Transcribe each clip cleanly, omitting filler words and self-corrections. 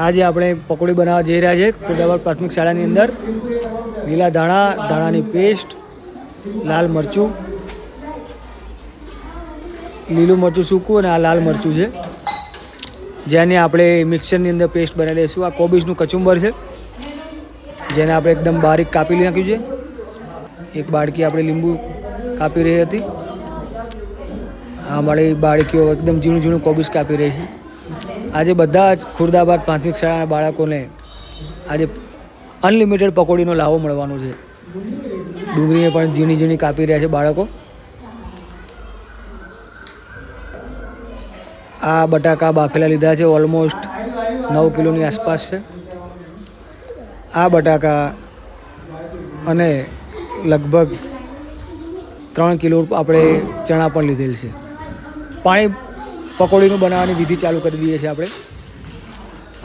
આજે આપણે પકોડી બનાવવા જઈ રહ્યા છીએ ખુરદાબાદ પ્રાથમિક શાળાની અંદર. લીલા ધાણા, ધાણાની પેસ્ટ, લાલ મરચું, લીલું મરચું સૂકું અને આ લાલ મરચું છે, જેને આપણે મિક્સરની અંદર પેસ્ટ બનાવી દઈશું. આ કોબીજનું કચુંબર છે, જેને આપણે એકદમ બારીક કાપી નાખ્યું છે. એક બાળકી આપણે લીંબુ કાપી રહી હતી. આ મારી બાળકીઓ એકદમ ઝીણું ઝીણું કોબીજ કાપી રહી છે. આજે બધા જ ખુરદાબાદ પ્રાથમિક શાળાના બાળકોને આજે અનલિમિટેડ પકોડીનો લાવો મળવાનો છે. ડુંગળીને પણ ઝીણી ઝીણી કાપી રહ્યા છે બાળકો. આ બટાકા બાફેલા લીધા છે, ઓલમોસ્ટ 9 કિલોની આસપાસ છે આ બટાકા, અને લગભગ 3 કિલો આપણે ચણા પણ લીધેલ છે. પાણી પકોડીનું બનાવવાની વિધિ ચાલુ કરી દઈએ છીએ આપણે.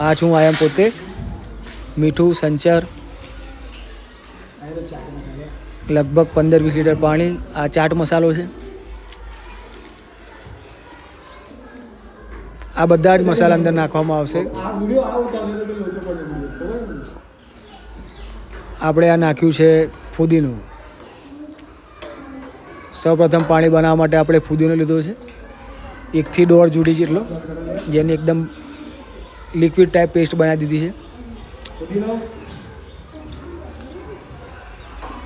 આ છું આયામ પોતે. મીઠું, સંચર, લગભગ 15-20 લીટર પાણી. આ ચાટ મસાલો છે. આ બધા જ મસાલા અંદર નાખવામાં આવશે. આપણે આ નાખ્યું છે ફુદીનું. સૌપ્રથમ પાણી બનાવવા માટે આપણે ફુદીનો લીધો છે 1 થી 1.5 જોડી જેટલો, જેની એકદમ લિક્વિડ ટાઈપ પેસ્ટ બનાવી દીધી છે.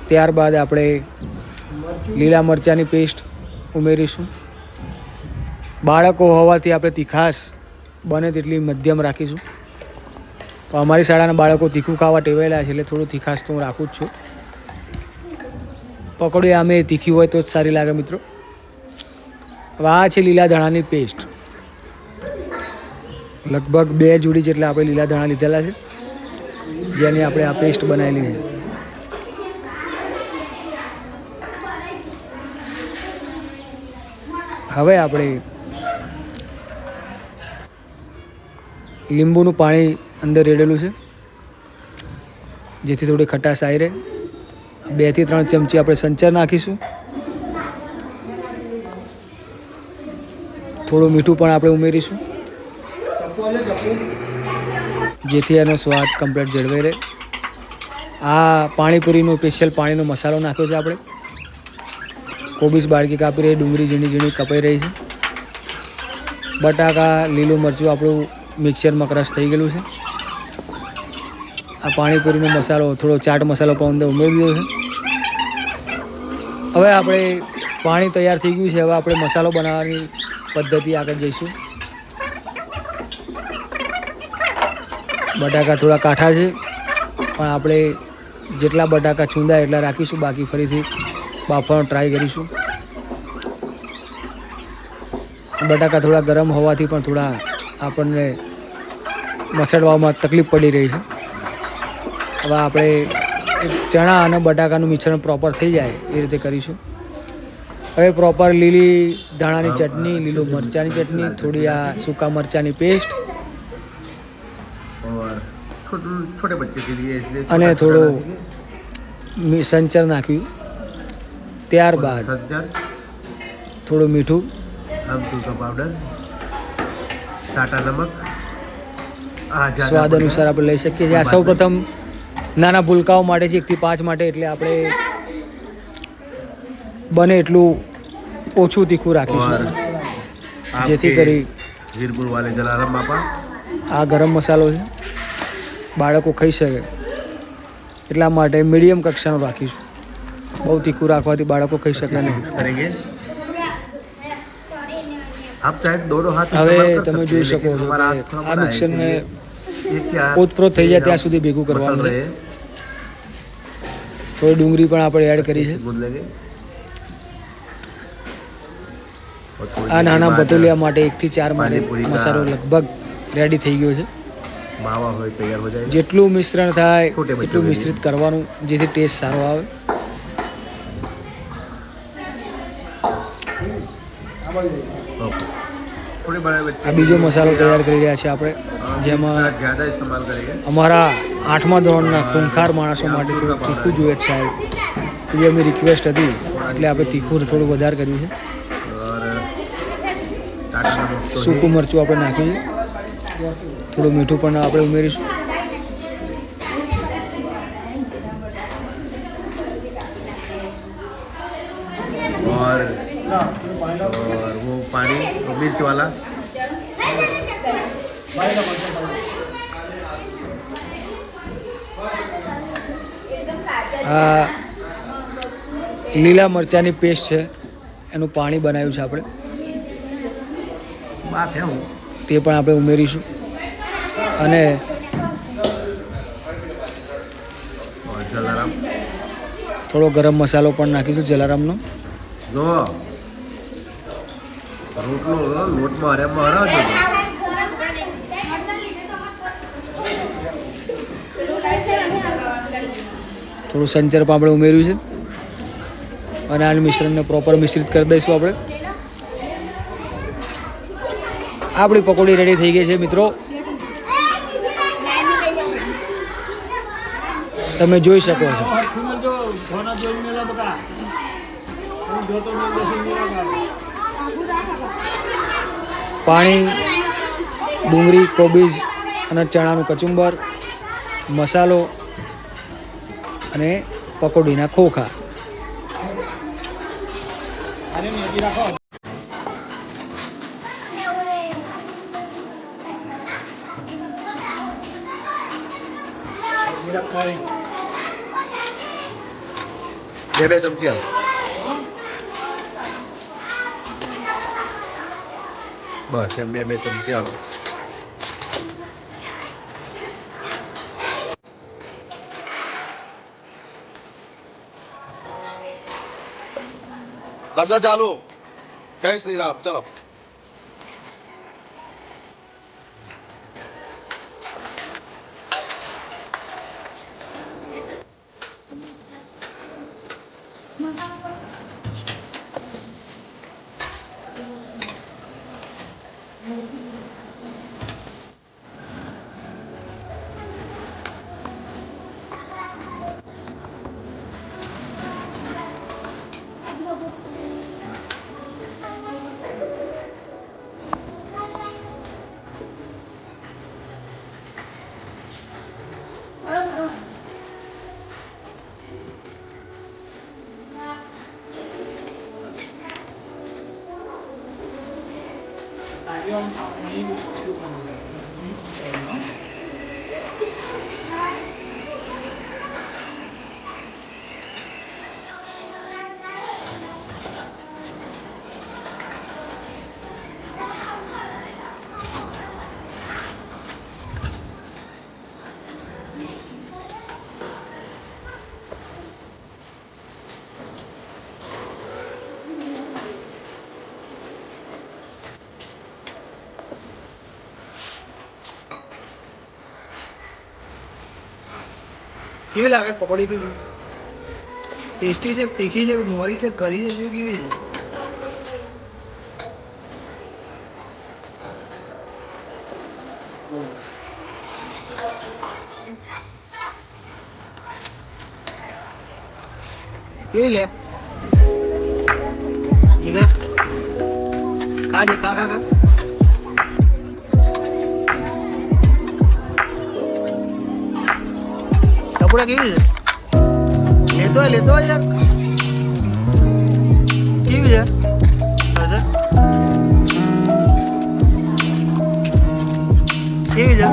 ત્યારબાદ આપણે લીલા મરચાંની પેસ્ટ ઉમેરીશું. બાળકો હોવાથી આપણે તીખાશ બને તેટલી મધ્યમ રાખીશું. તો અમારી શાળાના બાળકો તીખું ખાવા ટેવાયેલા છે, એટલે થોડું તીખાશ તો હું રાખું જ છું. પકોડી આમે તીખી હોય તો જ સારી લાગે મિત્રો. હવે આ છે લીલા ધાણાની પેસ્ટ. લગભગ 2 જોડી જેટલા આપણે લીલા ધાણા લીધેલા છે, જેની આપણે આ પેસ્ટ બનાવેલી છે. હવે આપણે લીંબુનું પાણી અંદર રેડેલું છે, જેથી થોડી ખટાશ આવી રહે. 2 થી 3 ચમચી આપણે સંચર નાખીશું. થોડું મીઠું પણ આપણે ઉમેરીશું, જેથી એનો સ્વાદ કમ્પ્લીટ જળવાઈ રહે. આ પાણીપુરીનો સ્પેશિયલ પાણીનો મસાલો નાખ્યો છે આપણે. કોબીજ બાળકી કાપી રહી, ડુંગળી ઝીણી ઝીણી કપાઈ રહી છે. બટાકા, લીલું મરચું આપણું મિક્સરમાં ક્રશ થઈ ગયેલું છે. આ પાણીપુરીનો મસાલો, થોડો ચાટ મસાલો પણ અંદર ઉમેરી દીધો છે. હવે આપણે પાણી તૈયાર થઈ ગયું છે. હવે આપણે મસાલો બનાવવાની પદ્ધતિ આગળ જઈશું. બટાકા થોડા કાઠા છે, પણ આપણે જેટલા બટાકા છૂંદા એટલા રાખીશું, બાકી ફરીથી બાફવાનો ટ્રાય કરીશું. બટાકા થોડા ગરમ હોવાથી પણ થોડા આપણને મસળવામાં તકલીફ પડી રહી છે. હવે આપણે ચણા અને બટાકાનું મિશ્રણ પ્રોપર થઈ જાય એ રીતે કરીશું. હવે પ્રોપર લીલી ધાણાની ચટણી, લીલું મરચાંની ચટણી, થોડી આ સૂકા મરચાંની પેસ્ટ અને થોડું સંચર નાખ્યું. ત્યારબાદ થોડું મીઠું, સ્વાદ અનુસાર આપણે લઈ શકીએ છીએ. આ સૌ પ્રથમ નાના ભૂલકાઓ માટે છે, 1 થી 5 માટે, એટલે આપણે બને એટલું ઓછું તીખું રાખીશું, જેથી કરી. આ ગરમ મસાલો છે, બાળકો ખાઈ શકે એટલા માટે મીડિયમ કક્ષાનું રાખીશું. બહુ તીખું રાખવાથી બાળકો ખાઈ શકે નહીં. હવે તમે જોઈ શકો છો કે આ મિક્સરને ઓતપ્રોત થઈ જાય ત્યાં સુધી ભેગું કરવાનું છે. થોડી ડુંગળી પણ આપણે એડ કરી છે. આ નાના ભટુલિયા માટે 1 થી 4 માટે મસાલો લગભગ રેડી થઈ ગયો છે. જેટલું મિશ્રણ થાય એટલું મિશ્રિત કરવાનું, જેથી ટેસ્ટ સારો આવે. આ બીજો મસાલો તૈયાર કરી રહ્યા છે આપણે, જેમાં અમારા 8મા ધોરણના ખૂંખાર માણસો માટે થોડું તીખું જોઈએ છે સાહેબ, એવી અમારી રિક્વેસ્ટ હતી, એટલે આપણે તીખું થોડું વધારે કર્યું છે. સૂકું મરચું આપણે નાખ્યું છે. થોડું મીઠું પણ આપણે ઉમેરીશું. और वो पानी मिर्च वाला આ લીલા મરચાંની પેસ્ટ છે, એનું પાણી બનાવ્યું છે આપણે, बात है वो તે પણ આપણે ઉમેરીશું. અને और जलाराम થોડો ગરમ મસાલો પણ નાખીશું જલારામનો. जो रोटलो लोट मारे मारा जो થોડું સંચર પણ આપણે ઉમેર્યું છે અને આ મિશ્રણને પ્રોપર મિશ્રિત કરી દઈશું આપણે. આપણી પકોડી રેડી થઈ ગઈ છે મિત્રો, તમે જોઈ શકો છો. પાણી, ડુંગળી, કોબીજ અને ચણાનું કચુંબર, મસાલો અને પકોડીના ખોખા. બે ચમચી બસ એમ બે ચમચી આલો. દાદા ચાલુ જય શ્રી રામ ચલો. કેવી લાગે પકોડી? બી ટેસ્ટી છે, તીખી છે, મોરી છે, કરી છે, કેવી છે? કેવી લે? ખાજે, ખા ખા ખા. કપડા કેવી છે? લેતો હોય યાર. કેવી છે? હશે કેવી છે?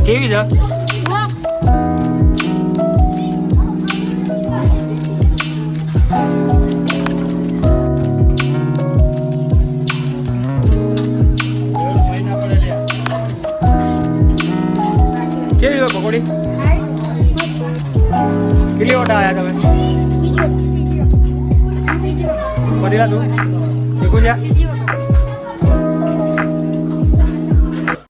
કેવી છે? કેવી છે પકોડી? કેટલી ઓટા આવ્યા તમે? પટેલા તું શીખું છે?